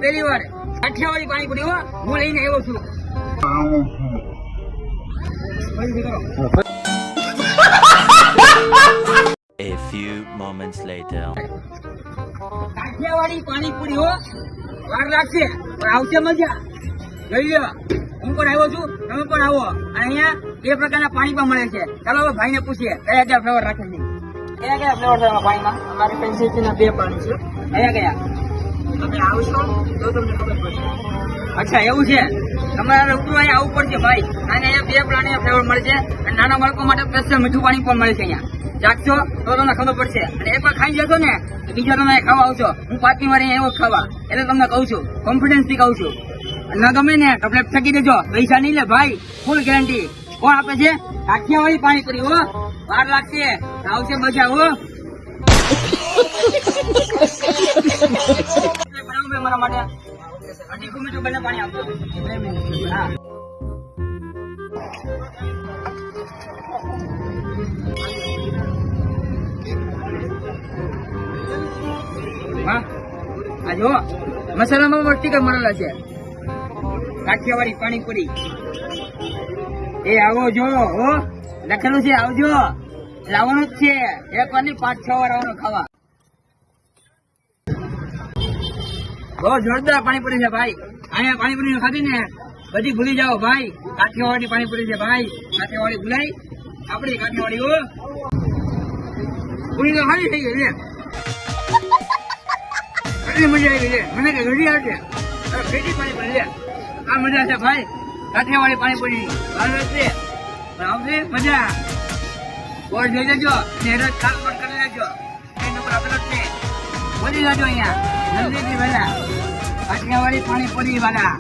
પહેલી વાર કાઠિયાવાડી પાણીપુરી હો હું લઈને આવ્યો છું. A few moments later. Kathiawadi panipuri હો વાર લાગશે પણ આવશે મજા. લઈ લો, હું પણ આવ્યો છું, તમે પણ આવો. અને અહીંયા બે પ્રકારના પાણી પણ મળે છે. ચાલો હવે ભાઈને પૂછીએ કયા કયા ફ્લેવર રાખે છે. કયા કયા ફ્લેવર છે પાણીમાં? અમારી પેન્સિલના બે પાણી છે. કયા કયા તમે આવશો તો તમને ખબર પડશે. અચ્છા એવું છે, તમારે ઉપર અહીંયા આવવું પડશે ભાઈ. અને અહીંયા બે પ્રાણીના ફ્લેવર મળે છે અને નાના બાળકો માટે સ્પેશિયલ મીઠું પાણી પણ મળે છે. અહીંયા ચાખશો તો તમને ખબર પડશે. અને એકવાર ખાઈ જશો ને તો બીજા તમે ખાવા આવશો. હું 5મી વાર અહીંયા એવો ખાવા, એટલે તમને કહું છું, કોન્ફિડન્સ થી કહું છું. ના ગમે ને તો પ્લેટ ફેંકી દેજો, પૈસા નહીં લે ભાઈ, ફૂલ ગેરંટી. કોણ આપે છે? કાઠિયાવાડી પાણીપુરી હો, વાર લાગશે, આવશે મજા હો. મારા માટે તીખું મીઠું બંને પાણી આપજો. 2 મિનિટ. હા હા આ જો મસાલામાં પણ ટીકા મળેલા છે. કાઠિયાવાડી પાણીપુરી એ આવો જો હો, લખેલું છે આવજો, લાવવાનું જ છે. એક વાર ની 5-6 વાર આવવાનું ખાવા. બહુ જોરદાર પાણીપુરી છે ભાઈ. અહીંયા પાણીપુરી ખાધી ને બધી ભૂલી જાઓ ભાઈ. કાઠિયાવાડી પાણીપુરી છે ભાઈ. કાઠિયાવાડી ભૂલાઈ, આપડી કાઠિયાવાડી હો. પૂરી તો ખાલી થઈ ગઈ છે, એટલી મજા આવી છે મને કે ઘડી આવશે. પેટી પાણીપુરી લે, આ મજા છે ભાઈ. કાઠિયાવાડી પાણીપુરી આવશે મજા. બોર્ડ જોઈ લેજો, હેરત કામ પણ કરી લેજો. એનો પર આપેલો છે, બોલી લેજો અહીંયા જલ્દીથી વહેલા. કાઠિયાવાડી પાણીપુરી વાળા.